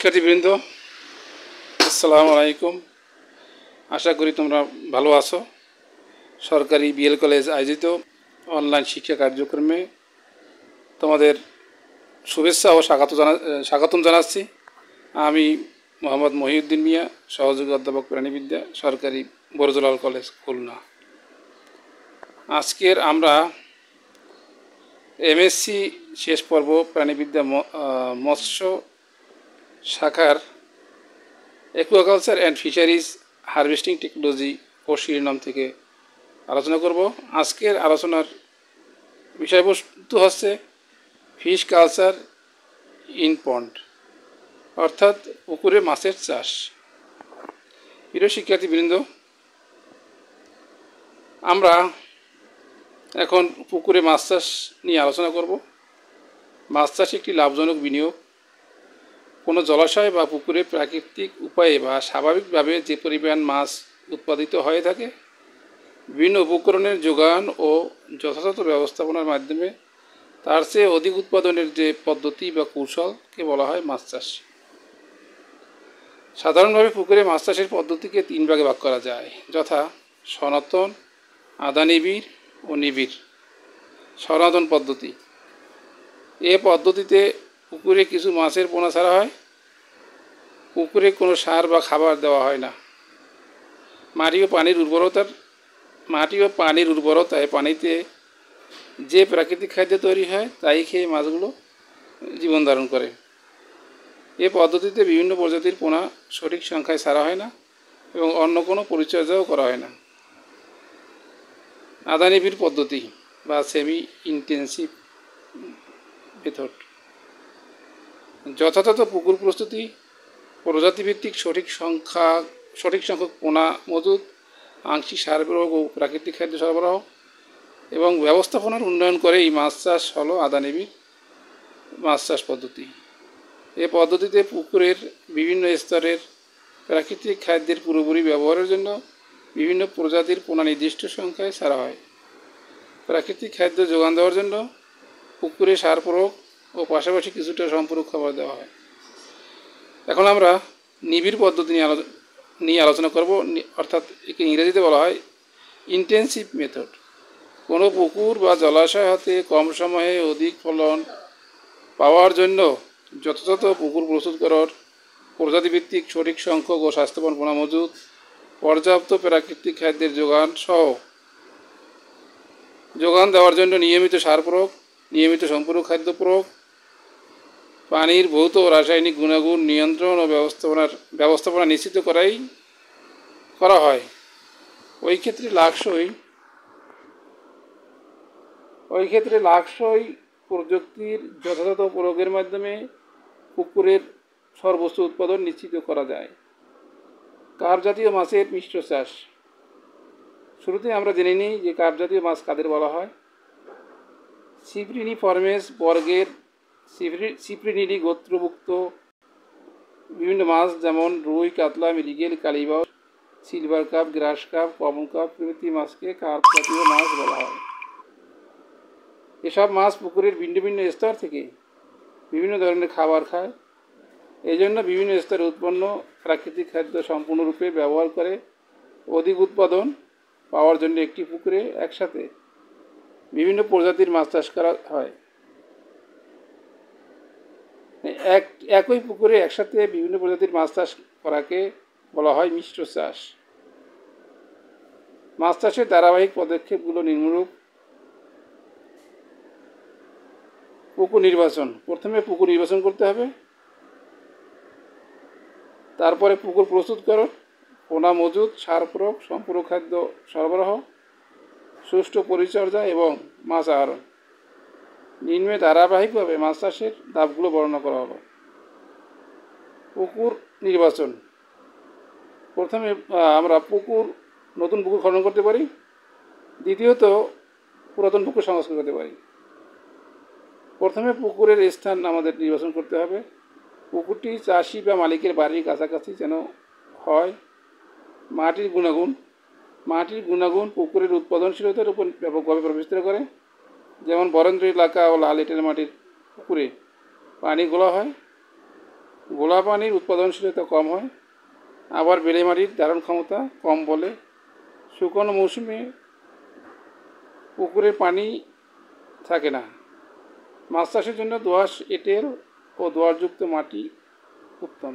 শিক্ষার্থীবৃন্দ, আসসালামু আলাইকুম। আশা করি তোমরা ভালো আছো। সরকারি বিএল কলেজ আয়োজিত অনলাইন শিক্ষা কার্যক্রমে তোমাদের শুভেচ্ছা ও স্বাগতম জানাচ্ছি। আমি মোহাম্মদ মহিউদ্দিন মিয়া, সহযোগী অধ্যাপক প্রাণীবিদ্যা, সরকারি বরজলাল কলেজ, খুলনা। আজকের আমরা এমএসসি শেষ পর্ব প্রাণীবিদ্যা মৎস্য শাখার aquaculture and fisheries harvesting technology course শিরোনাম থেকে আলোচনা করব। আজকের আলোচনার বিষয়বস্তু হচ্ছে ফিশ কালচার ইন পন্ড, অর্থাৎ পুকুরে মাছের চাষ। প্রিয় শিক্ষার্থীবৃন্দ, আমরা এখন পুকুরে মাছ চাষ নিয়ে আলোচনা করব। মাছ চাষ একটি লাভজনক বিনিয়োগ। কোনো জলাশয় বা পুকুরে প্রাকৃতিক উপায়ে বা স্বাভাবিকভাবে যে পরিমাণ মাছ উৎপাদিত হয়ে থাকে, বিভিন্ন উপকরণের যোগান ও যথাযথ ব্যবস্থাপনার মাধ্যমে তার চেয়ে অধিক উৎপাদনের যে পদ্ধতি বা কৌশলকে বলা হয় মাছ চাষ। সাধারণভাবে পুকুরে মাছ চাষের পদ্ধতিকে 3 ভাগে ভাগ করা যায়, যথা সনাতন, আধা নিবিড় ও নিবিড়। সনাতন পদ্ধতি, এ পদ্ধতিতে পুকুরে কিছু মাছের পোনা ছাড়া হয়। পুকুরে কোনো সার বা খাবার দেওয়া হয় না। মাটি ও পানির উর্বরতায় পানিতে যে প্রাকৃতিক খাদ্য তৈরি হয় তাই খেয়ে মাছগুলো জীবন ধারণ করে। এ পদ্ধতিতে বিভিন্ন প্রজাতির পোনা সঠিক সংখ্যায় ছাড়া হয় না এবং অন্য কোনো পরিচর্যাও করা হয় না। আধা নিবিড় পদ্ধতি বা সেমি ইন্টেন্সিভ মেথড, যথাযথ পুকুর প্রস্তুতি, প্রজাতিভিত্তিক সঠিক সংখ্যক পোনা মজুদ, আংশিক সার প্রয়োগ ও প্রাকৃতিক খাদ্য সরবরাহ এবং ব্যবস্থাপনার উন্নয়ন করে এই মাছ চাষ হলো আধা নিবিড় মাছ চাষ পদ্ধতি। এ পদ্ধতিতে পুকুরের বিভিন্ন স্তরের প্রাকৃতিক খাদ্যের পুরোপুরি ব্যবহারের জন্য বিভিন্ন প্রজাতির পোনা নির্দিষ্ট সংখ্যায় ছাড়া হয়। প্রাকৃতিক খাদ্য যোগান দেওয়ার জন্য পুকুরে সার প্রয়োগ ও পাশাপাশি কিছুটা সম্পূরক খাবার দেওয়া হয়। এখন আমরা নিবিড় পদ্ধতি নিয়ে আলোচনা করব, অর্থাৎ একে ইংরেজিতে বলা হয় ইন্টেন্সিভ মেথড। কোনো পুকুর বা জলাশয় হতে কম সময়ে অধিক ফলন পাওয়ার জন্য যথাযথ পুকুর প্রস্তুত করার, প্রজাতিভিত্তিক সঠিক সংখ্যক ও স্বাস্থ্যবান পোনা মজুদ, পর্যাপ্ত প্রাকৃতিক খাদ্যের যোগান দেওয়ার জন্য নিয়মিত সার প্রয়োগ, নিয়মিত সম্পূরক খাদ্য প্রয়োগ, পানির ভৌত ও রাসায়নিক গুণাগুণ নিয়ন্ত্রণ ও ব্যবস্থাপনা নিশ্চিত করা হয়। ওই ক্ষেত্রে লাক্সই প্রযুক্তির যথাযথ প্রয়োগের মাধ্যমে পুকুরের সর্বোচ্চ উৎপাদন নিশ্চিত করা যায়। কার্প জাতীয় মাছের মিশ্র চাষ। শুরুতে আমরা জেনে নিই যে কার্প জাতীয় মাছ কাদের বলা হয়। সিপ্রিনিফর্মেস বর্গের সিপ্রিনিডি গোত্রভুক্ত বিভিন্ন মাছ যেমন রুই, কাতলা, মৃগেল, কালিবাউস, silver carp, grass carp, common carp প্রভৃতি মাছকে কার্প জাতীয় মাছ বলা হয়। এসব মাছ পুকুরের ভিন্ন ভিন্ন স্তর থেকে বিভিন্ন ধরনের খাবার খায়। এই জন্য বিভিন্ন স্তরে উৎপন্ন প্রাকৃতিক খাদ্য সম্পূর্ণরূপে ব্যবহার করে অধিক উৎপাদন পাওয়ার জন্য একটি পুকুরে একসাথে বিভিন্ন প্রজাতির মাছ চাষ করা হয়। একই পুকুরে একসাথে বিভিন্ন প্রজাতির মাছ চাষ করাকে বলা হয় মিশ্র চাষ। মাছ চাষের ধারাবাহিক পদক্ষেপগুলো নিম্নরূপ। পুকুর নির্বাচন। প্রথমে পুকুর নির্বাচন করতে হবে, তারপরে পুকুর প্রস্তুত করো, পোনা মজুদ, সার প্রয়োগ, সম্পূরক খাদ্য সরবরাহ, সুষ্ঠু পরিচর্যা এবং মাছ আহরণ। নিম্নে ধারাবাহিকভাবে মাছ চাষের ধাপগুলো বর্ণনা করা হলো। পুকুর নির্বাচন। প্রথমে আমরা নতুন পুকুর খনন করতে পারি। দ্বিতীয়ত, পুরাতন পুকুর সংস্কার করতে পারি। প্রথমে পুকুরের স্থান আমাদের নির্বাচন করতে হবে। পুকুরটি চাষি বা মালিকের বাড়ির কাছাকাছি যেন হয়। মাটির গুণাগুণ পুকুরের উৎপাদনশীলতার উপর ব্যাপকভাবে প্রভাবিত করে। যেমন বরেন্দ্র এলাকা ও লাল এঁটেল মাটির পুকুরে পানি ঘোলা হয়। গোলা পানির উৎপাদনশীলতা কম হয়, আবার বেলে মাটির ধারণ ক্ষমতা কম বলে শুকনো মৌসুমে পুকুরের পানি থাকে না। মাছ চাষের জন্য দোআঁশ, এঁটেল ও দোআঁশযুক্ত মাটি উত্তম।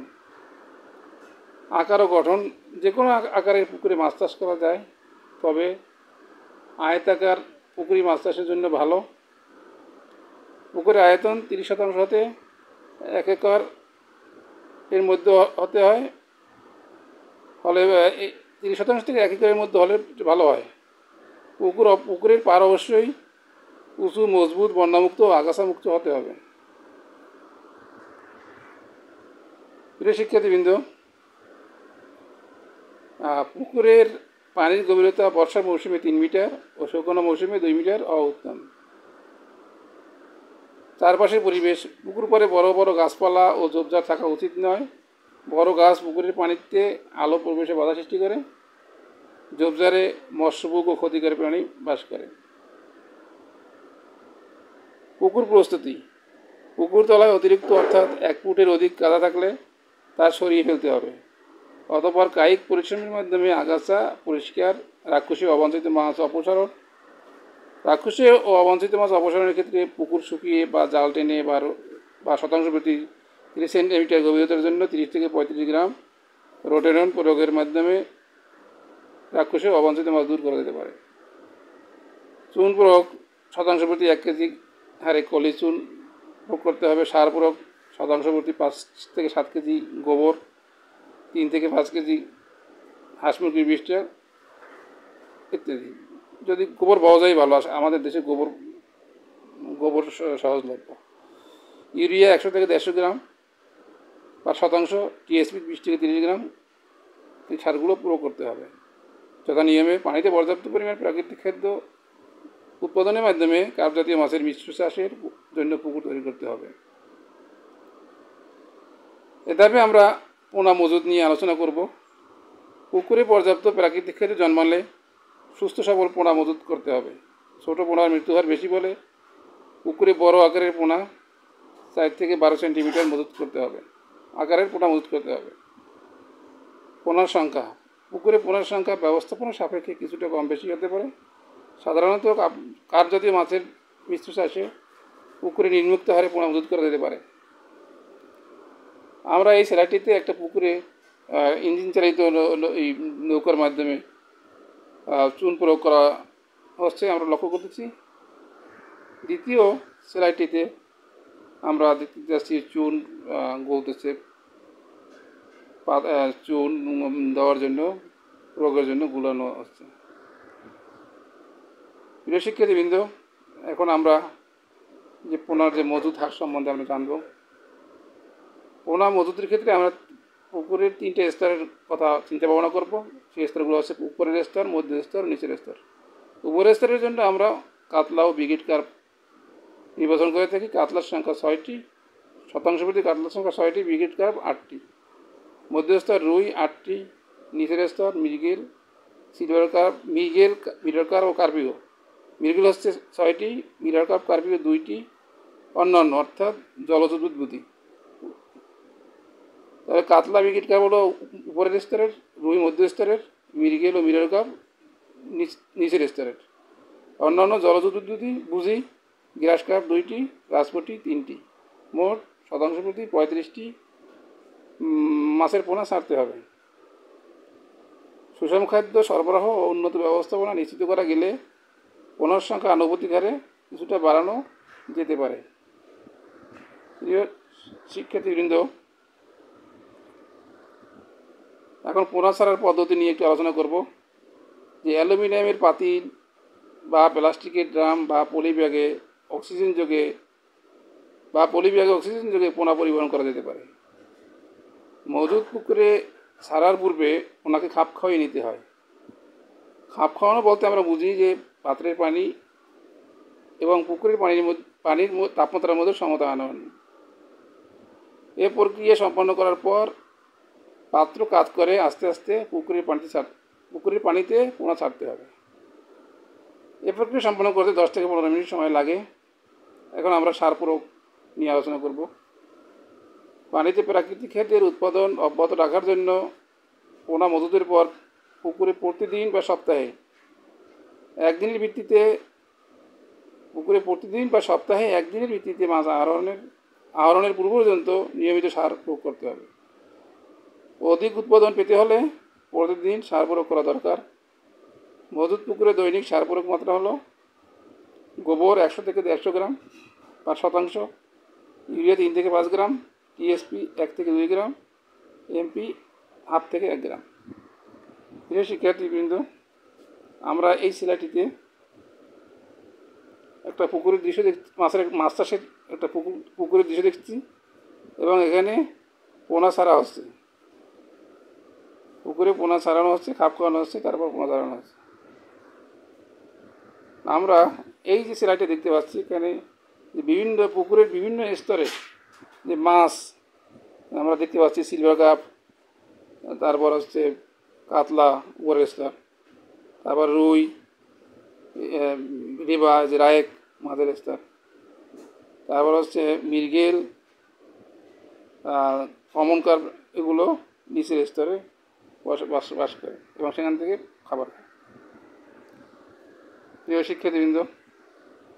আকার ও গঠন: যে কোনো আকারের পুকুরে মাছ চাষ করা যায়, তবে আয়তাকার পুকুরই মাছ চাষের জন্য ভালো। পুকুরের আয়তন 30% হতে 1 একর এর মধ্যে হতে হয়, হলে 30% থেকে 1 একরের মধ্যে হলে ভালো হয়। পুকুরের পার অবশ্যই উঁচু, মজবুত, বন্যামুক্ত ও আগাছামুক্ত হতে হবে। প্রিয় শিক্ষার্থীবৃন্দ, পুকুরের পানির গভীরতা বর্ষা মৌসুমে 3 মিটার ও শুকনো মৌসুমে 2 মিটার হওয়া উত্তম। চারপাশের পরিবেশ: পুকুর পাড়ে বড় বড় গাছপালা ও ঝোপঝাড় থাকা উচিত নয়। বড় গাছ পুকুরের পানিতে আলো প্রবেশে বাধা সৃষ্টি করে। ঝোপঝাড়ে মৎস্যভোগ ও ক্ষতিকারী প্রাণী বাস করে। পুকুর প্রস্তুতি: পুকুর তলায় অতিরিক্ত অর্থাৎ 1 ফুটের অধিক কাদা থাকলে তা সরিয়ে ফেলতে হবে। অতঃপর কায়িক পরিশ্রমের মাধ্যমে আগাছা পরিষ্কার, রাক্ষসী অবাঞ্ছিত মাছ অপসারণ। রাক্ষসী ও অবাঞ্ছিত মাছ অপসারণের ক্ষেত্রে পুকুর শুকিয়ে বা জাল টেনে বা শতাংশ প্রতি 30 সেন্টিমিটার গভীরতার জন্য 30 থেকে 35 গ্রাম রোটেনন প্রয়োগের মাধ্যমে রাক্ষসী ও অবাঞ্ছিত মাছ দূর করা যেতে পারে। চুন প্রয়োগ: শতাংশ প্রতি 1 কেজি হারে কলি চুন প্রয়োগ করতে হবে। সার প্রয়োগ: শতাংশ প্রতি 5 থেকে 7 কেজি গোবর, 3 থেকে 5 কেজি হাঁস মুরগির বীজটা ইত্যাদি। যদি গোবর পাওয়া যায় ভালো, আমাদের দেশে গোবর সহজলভ্য। ইউরিয়া 100 থেকে 150 গ্রাম বা শতাংশ, টিএসপি 20 থেকে 30 গ্রাম, এই সারগুলো প্রয়োগ করতে হবে। যথা নিয়মে পানিতে পর্যাপ্ত পরিমাণ প্রাকৃতিক খাদ্য উৎপাদনের মাধ্যমে কার্প জাতীয় মাছের মিশ্র চাষের জন্য পুকুর তৈরি করতে হবে। এ ধাপে আমরা পোনা মজুদ নিয়ে আলোচনা করব। পুকুরে পর্যাপ্ত প্রাকৃতিক খাদ্য জন্মালে সুস্থ সবল পোনা মজুত করতে হবে। ছোট পোনার মৃত্যুহার বেশি বলে পুকুরে বড় আকারের পোনা 4 থেকে 12 সেন্টিমিটার মজুত করতে হবে। আকারের পোনা মজুত করতে হবে। পোনার সংখ্যা: পুকুরে পোনার সংখ্যা ব্যবস্থাপনা সাপেক্ষে কিছুটা কম বেশি হতে পারে। সাধারণত কার্প জাতীয় মাছের মিশ্র চাষে পুকুরে নিম্নোক্ত হারে পোনা মজুত করা যেতে পারে। আমরা এই স্লাইডটিতে একটা পুকুরে ইঞ্জিন চালিত এই নৌকার মাধ্যমে চুন প্রয়োগ করা হচ্ছে আমরা লক্ষ্য করতেছি। দ্বিতীয় স্লাইডটিতে আমরা দেখতে যাচ্ছি চুন গলতেছে, চুন দেওয়ার জন্য, প্রয়োগের জন্য গুলানো হচ্ছে। প্রিয় শিক্ষার্থীবৃন্দ, এখন আমরা যে পোনার যে মজুদ হার সম্বন্ধে আমরা জানব। পোনা মজুদের ক্ষেত্রে আমরা পুকুরের 3টে স্তরের কথা চিন্তা ভাবনা করব। সেই স্তরগুলো হচ্ছে উপরের স্তর, মধ্য স্তর, নিচের স্তর। উপরের স্তরের জন্য আমরা কাতলা ও ব্রিগেড কার্প নির্বাচন করে থাকি। কাতলার সংখ্যা 6টি, শতাংশ প্রতি কাতলার সংখ্যা 6টি, ব্রিগেড কার্প 8টি। মধ্যস্তর রুই 8টি, নিচের স্তর মৃগেল, সিলভার কার্প, মিরর কার্প ও কার্পিও। মৃগেল হচ্ছে 6টি, মিরর কার্প, কার্পিও 2টি, অন্যান্য অর্থাৎ জলজ উদ্ভিদ। তবে কাতলা, ব্রিগেড কার্প হলো উপরের স্তরের, রুই মধ্য স্তরের, মৃগেল ও মিরর কার্প নিচের স্তরের। অন্যান্য জলজ উদ্ভিদ বুঝি গ্রাস কার্প 2টি, রাজপটি 3টি। মোট শতাংশ প্রতি 35টি মাছের পোনা ছাড়তে হবে। সুষম খাদ্য সরবরাহ ও উন্নত ব্যবস্থাপনা নিশ্চিত করা গেলে পোনার সংখ্যা আনুপাতিক হারে কিছুটা বাড়ানো যেতে পারে। প্রিয় শিক্ষার্থীবৃন্দ, এখন পোনা ছাড়ার পদ্ধতি নিয়ে একটু আলোচনা করব। যে অ্যালুমিনিয়ামের পাতিল বা প্লাস্টিকের ড্রাম বা পলিব্যাগে অক্সিজেন যোগে পোনা পরিবহন করা যেতে পারে। মজুদ পুকুরে ছাড়ার পূর্বে পোনাকে খাপ খাওয়িয়ে নিতে হয়। খাপ খাওয়ানো বলতে আমরা বুঝি যে পাত্রের পানি এবং পুকুরের পানির তাপমাত্রার মধ্যে সমতা আনয়ন। এ প্রক্রিয়া সম্পন্ন করার পর পাত্র কাত করে আস্তে আস্তে পুকুরের পানিতে পোনা ছাড়তে হবে। এ প্রক্রিয়া সম্পন্ন করতে 10 থেকে 15 মিনিট সময় লাগে। এখন আমরা সার প্রয়োগ নিয়ে আলোচনা করব। পানিতে প্রাকৃতিক খাদ্যের উৎপাদন অব্যাহত রাখার জন্য পোনা মজুদের পর পুকুরে প্রতিদিন বা সপ্তাহে একদিনের ভিত্তিতে একদিনের ভিত্তিতে মাছ আহরণের পূর্ব পর্যন্ত নিয়মিত সার প্রয়োগ করতে হবে। অধিক উৎপাদন পেতে হলে প্রতিদিন সার প্রয়োগ করা দরকার। মজুদ পুকুরে দৈনিক সার প্রয়োগ মাত্রা হলো গোবর 100 থেকে 150 গ্রাম পার শতাংশ, ইউরিয়া 3 থেকে 5 গ্রাম, টিএসপি 1 থেকে 2 গ্রাম, এমপি হাফ থেকে 1 গ্রাম। প্রিয় শিক্ষার্থীবৃন্দ, আমরা এই স্লাইডটিতে একটা পুকুরের দৃশ্য মাছ চাষের একটা পুকুরের দৃশ্য দেখছি এবং এখানে পোনা ছাড়া হচ্ছে। পুকুরে পোনা ছাড়ানো হচ্ছে, খাপ খাওয়ানো হচ্ছে, তারপর পোনা ছাড়ানো হচ্ছে। আমরা এই যে স্লাইডটা দেখতে পাচ্ছি, এখানে বিভিন্ন পুকুরের বিভিন্ন স্তরে যে মাছ আমরা দেখতে পাচ্ছি, সিলভার কাপ, তারপর হচ্ছে কাতলা উপরের স্তর, তারপর রুই, রেবা যে রায়েক মাছের স্তর, তারপর হচ্ছে মৃগেল, কমন কার্প, এগুলো নিচের স্তরে বাস করে এবং সেখান থেকে খাবার খায়। প্রিয় শিক্ষার্থীবৃন্দ,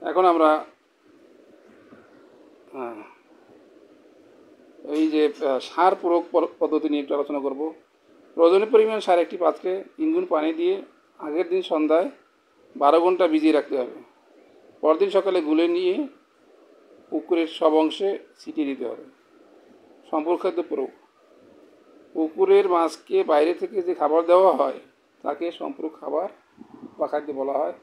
এখন আমরা এই যে সার প্রয়োগ পদ্ধতি নিয়ে একটু আলোচনা করব। প্রয়োজনীয় পরিমাণ সার একটি পাত্রে 3 গুণ পানি দিয়ে আগের দিন সন্ধ্যায় 12 ঘন্টা ভিজিয়ে রাখতে হবে। পরদিন সকালে গুলে নিয়ে পুকুরের সব অংশে ছিটিয়ে দিতে হবে। সম্পূরক খাদ্য প্রয়োগ। পুকুরের মাছকে বাইরে থেকে যে খাবার দেওয়া হয় তাকে সম্পূরক খাবার বা খাদ্য বলা হয়।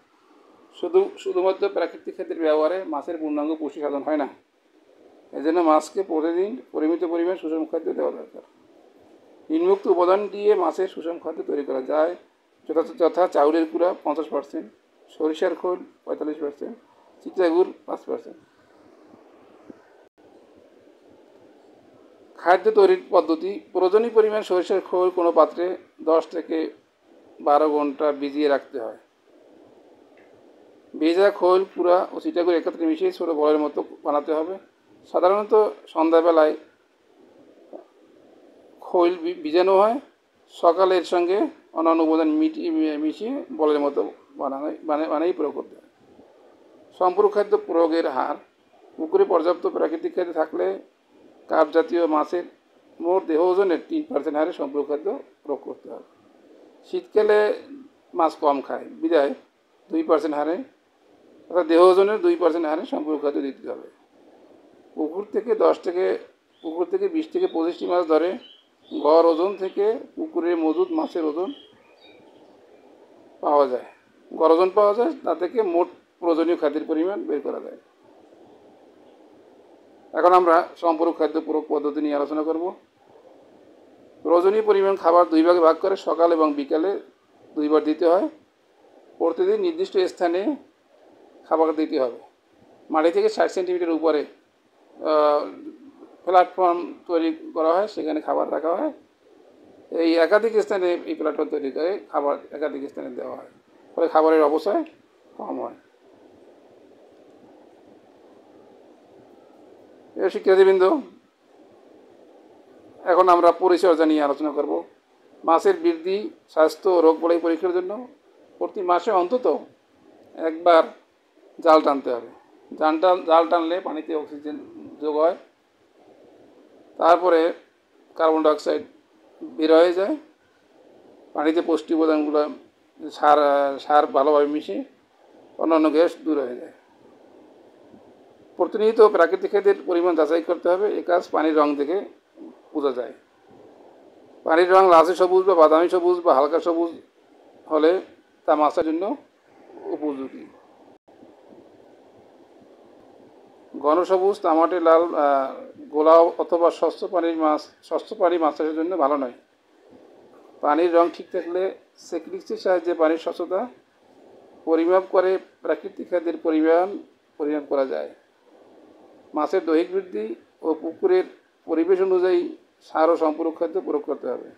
শুধুমাত্র প্রাকৃতিক খাদ্যের ব্যবহারে মাছের পূর্ণাঙ্গ পুষ্টি সাধন হয় না। এজন্য মাছকে প্রতিদিন পরিমিত পরিমাণ সুষম খাদ্য দেওয়া দরকার। নিম্নোক্ত উপাদান দিয়ে মাছের সুষম খাদ্য তৈরি করা যায়, যথা চাউলের গুঁড়া 50%, সরিষার খোল 45%, চিটাগুড় 5%। খাদ্য তৈরির পদ্ধতি। প্রয়োজনীয় পরিমাণ সরিষার খোল কোনো পাত্রে 10 থেকে 12 ঘন্টা ভিজিয়ে রাখতে হয়। ভেজা খোল, কুড়া ও চিটাগুড় একত্রে মিশিয়ে ছোটো বলের মতো বানাতে হবে। সাধারণত সন্ধ্যাবেলায় খোল ভিজানো হয়, সকালে এর সঙ্গে অন্যান্য উপাদান মিশিয়ে বলের মতো বানিয়ে প্রয়োগ করতে হয়। সম্পূরক খাদ্য প্রয়োগের হার। পুকুরে পর্যাপ্ত প্রাকৃতিক খাদ্য থাকলে কাপ জাতীয় মাছের মোট দেহ ওজনের 3% হারে সম্পূরক খাদ্য প্রয়োগ করতে হবে। শীতকালে মাছ কম খায় বিধায় 2% হারে, অর্থাৎ দেহ ওজনের 2% হারে সম্পূরক খাদ্য দিতে হবে। পুকুর থেকে 20 থেকে 25টি মাছ ধরে গড় ওজন থেকে পুকুরে মজুদ মাছের ওজন পাওয়া যায়। তা থেকে মোট প্রয়োজনীয় খাদ্যের পরিমাণ বের করা যায়। এখন আমরা সম্পূরক খাদ্য প্রয়োগ পদ্ধতি নিয়ে আলোচনা করব। প্রয়োজনীয় পরিমাণ খাবার 2 ভাগে ভাগ করে সকাল এবং বিকালে 2 বার দিতে হয়। প্রতিদিন নির্দিষ্ট স্থানে খাবার দিতে হবে। মাটি থেকে 60 সেন্টিমিটার উপরে প্ল্যাটফর্ম তৈরি করা হয়, সেখানে খাবার রাখা হয়। এই একাধিক স্থানে এই প্ল্যাটফর্ম তৈরি করে খাবার একাধিক স্থানে দেওয়া হয়, ফলে খাবারের অপচয় কম হয়। শিক্ষার্থীবৃন্দ, এখন আমরা পরিচর্যা নিয়ে আলোচনা করব। মাছের বৃদ্ধি, স্বাস্থ্য ও রোগবালাই পরীক্ষার জন্য প্রতি মাসে অন্তত একবার জাল টানতে হবে। জাল টানলে পানিতে অক্সিজেন যোগ হয়, তারপরে কার্বন ডাইঅক্সাইড বের হয়ে যায়, পানিতে পুষ্টি উপাদানগুলো সার ভালোভাবে মিশে অন্যান্য গ্যাস দূর হয়ে যায়। প্রতিনিয়ত প্রাকৃতিক খাদ্যের পরিমাণ যাচাই করতে হবে। এ কাজ পানির রং দেখে বোঝা যায়। পানির রং লালচে সবুজ বা বাদামি সবুজ বা হালকা সবুজ হলে তা মাছের জন্য উপযোগী। ঘন সবুজ, তামাটে লাল, গোলাপ অথবা স্বচ্ছ পানি মাছ চাষের জন্য ভালো নয়। পানির রং ঠিক থাকলে সেকনিক্সের সাহায্যে পানির স্বচ্ছতা পরিমাপ করে প্রাকৃতিক খাদ্যের পরিমাপ করা যায়। মাছের দৈহিক বৃদ্ধি ও পুকুরের পরিবেশ অনুযায়ী সার ও সম্পূরক খাদ্য প্রয়োগ করতে হবে।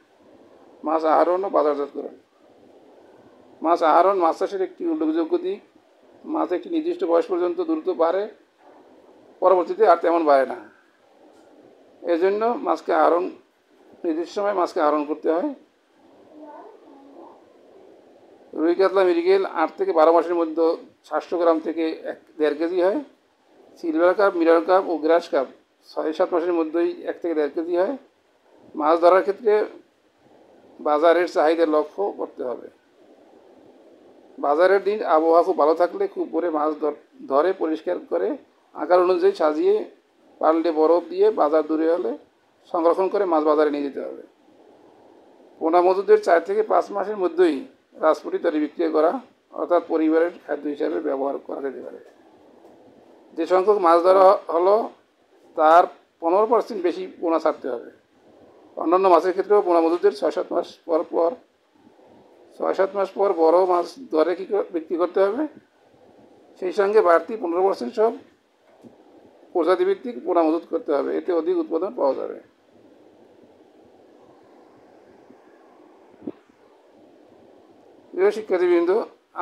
মাছ আহরণ ও বাজারজাতকরণ। মাছ আহরণ মাছ চাষের একটি উল্লেখযোগ্য দিক। মাছ একটি নির্দিষ্ট বয়স পর্যন্ত দ্রুত বাড়ে, পরবর্তীতে আর তেমন বাড়ে না। এই জন্য মাছকে আহরণ নির্দিষ্ট সময় মাছকে আহরণ করতে হয়। রুই কাতলা মৃগেল 8 থেকে 12 মাসের মধ্যে 700 গ্রাম থেকে 1.5 কেজি হয়। সিলভার কাপ, মিরর কাপ ও গ্রাস কাপ 6-7 মাসের মধ্যেই 1 থেকে 1.5 কেজি হয়। মাছ ধরার ক্ষেত্রে বাজারের চাহিদা লক্ষ্য করতে হবে। বাজারের দিন আবহাওয়া খুব ভালো থাকলে খুব ভোরে মাছ ধরে পরিষ্কার করে আকার অনুযায়ী সাজিয়ে পারলে বরফ দিয়ে বাজার দূরে হলে সংরক্ষণ করে মাছ বাজারে নিয়ে যেতে হবে। পোনা মজুদের 4 থেকে 5 মাসের মধ্যেই রাজপুটি তৈরি বিক্রি করা অর্থাৎ পরিবারের খাদ্য হিসাবে ব্যবহার করা যেতে পারে। যে সংখ্যক মাছ ধরা হলো তার 15% বেশি পোনা ছাড়তে হবে। অন্যান্য মাছের ক্ষেত্রেও পোনা মজুদের 6-7 মাস পর বড় মাছ ধরে বিক্রি করতে হবে। সেই সঙ্গে বাড়তি 15% সব প্রজাতিভিত্তিক পোনা মজুত করতে হবে, এতে অধিক উৎপাদন পাওয়া যাবে। প্রিয় শিক্ষার্থীবৃন্দ,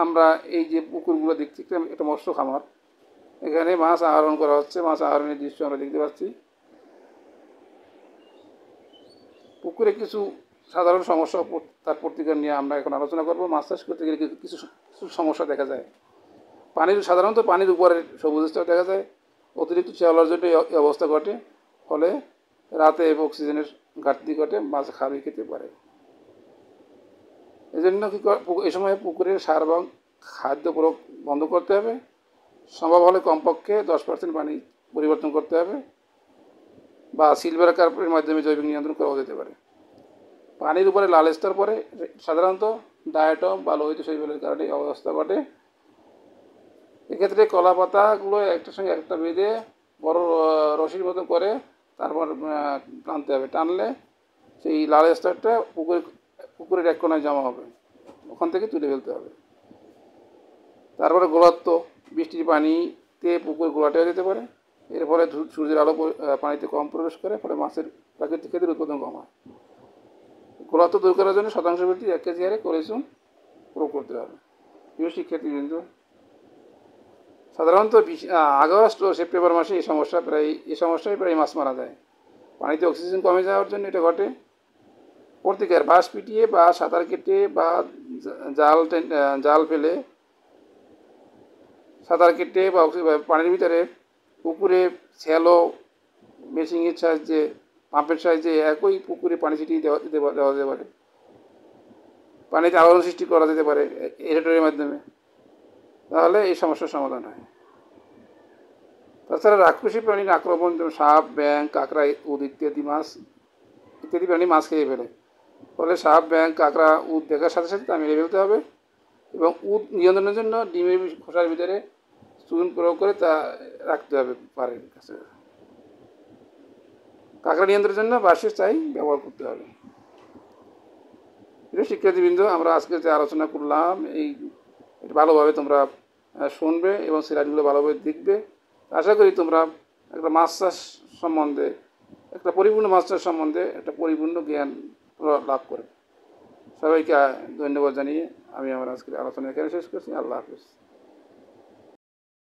আমরা এই যে পুকুরগুলো দেখছি একটা মৎস্য খামার, এখানে মাছ আহরণ করা হচ্ছে। মাছ আহরণের দৃশ্য আমরা দেখতে পাচ্ছি। পুকুরে কিছু সাধারণ সমস্যা তার প্রতিকার নিয়ে আমরা এখন আলোচনা করব। মাছ চাষ করতে গেলে কিছু সমস্যা দেখা যায়। সাধারণত পানির উপরে সবুজ স্তর দেখা যায়। অতিরিক্ত শ্যাওলার জন্য এই অবস্থা ঘটে, ফলে রাতে অক্সিজেনের ঘাটতি ঘটে, মাছ খাবি খেতে পারে। এজন্য এই সময় পুকুরের সার এবং খাদ্য প্রয়োগ বন্ধ করতে হবে। সম্ভব হলে কমপক্ষে 10% পানি পরিবর্তন করতে হবে বা সিলভার কার্পের মাধ্যমে জৈবিক নিয়ন্ত্রণ করা যেতে পারে। পানির উপরে লাল স্তর পরে সাধারণত ডায়াটম বা লোহিত শৈবালের কারণে এই অবস্থা ঘটে। এক্ষেত্রে কলা পাতাগুলো একটার সঙ্গে একটা বেঁধে বড় রশির মতো করে তারপর টানতে হবে। টানলে সেই লাল স্তরটা পুকুরের এক কোনায় জমা হবে, ওখান থেকে তুলে ফেলতে হবে। তারপরে গোলাত্ম, বৃষ্টির পানিতে পুকুর গোলাটে হয়ে যেতে পারে। এর ফলে সূর্যের আলো পানিতে কম প্রবেশ করে, ফলে মাছের প্রাকৃতিক খাদ্যের উৎপাদন কম হয়। গোলাত্ম দূর করার জন্য শতাংশ ভিত্তিক 1 কেজি হারে কলেচুন প্রয়োগ করতে হবে। প্রিয় শিক্ষার্থীবৃন্দ, সাধারণত আগস্ট ও সেপ্টেম্বর মাসে এই সমস্যায় প্রায় মাছ মারা যায়। পানিতে অক্সিজেন কমে যাওয়ার জন্য এটা ঘটে। প্রতিকার: বাঁশ পিটিয়ে বা সাঁতার কেটে বা জাল ফেলে সাঁতার কেটে বা পানির ভিতরে পুকুরে শ্যালো মেশিনের সাহায্যে, পাম্পের সাহায্যে একই পুকুরে পানি ছিটিয়ে দেওয়া যেতে পারে। পানিতে আলোড়ন সৃষ্টি করা যেতে পারে এরেটরের মাধ্যমে, তাহলে এই সমস্যার সমাধান হয়। তাছাড়া রাক্ষসী প্রাণীর আক্রমণ, যেমন সাপ, ব্যাঙ, কাঁকড়া, উদ ইত্যাদি প্রাণী মাছ খেয়ে ফেলে। ফলে সাপ, ব্যাঙ, কাঁকড়া, উদ দেখার সাথে সাথে তা মেরে ফেলতে হবে এবং উদ নিয়ন্ত্রণের জন্য ডিমের খোসার ভিতরে চুন প্রয়োগ করে তা রাখতে হবে পাড়ের কাছে। কাঁকড়া নিয়ন্ত্রণের জন্য বাঁশের চাই ব্যবহার করতে হবে। প্রিয় শিক্ষার্থীবৃন্দ, আমরা আজকে যে আলোচনা করলাম এটা ভালোভাবে তোমরা শুনবে এবং স্লাইডগুলো ভালোভাবে দেখবে। আশা করি তোমরা একটা মাছ চাষ সম্বন্ধে, একটা পরিপূর্ণ মাছ চাষ সম্বন্ধে একটা পরিপূর্ণ জ্ঞান লাভ করবে। সবাইকে ধন্যবাদ জানিয়ে আমি আমার আজকের আলোচনা এখানে শেষ করছি। আল্লাহ হাফিজ।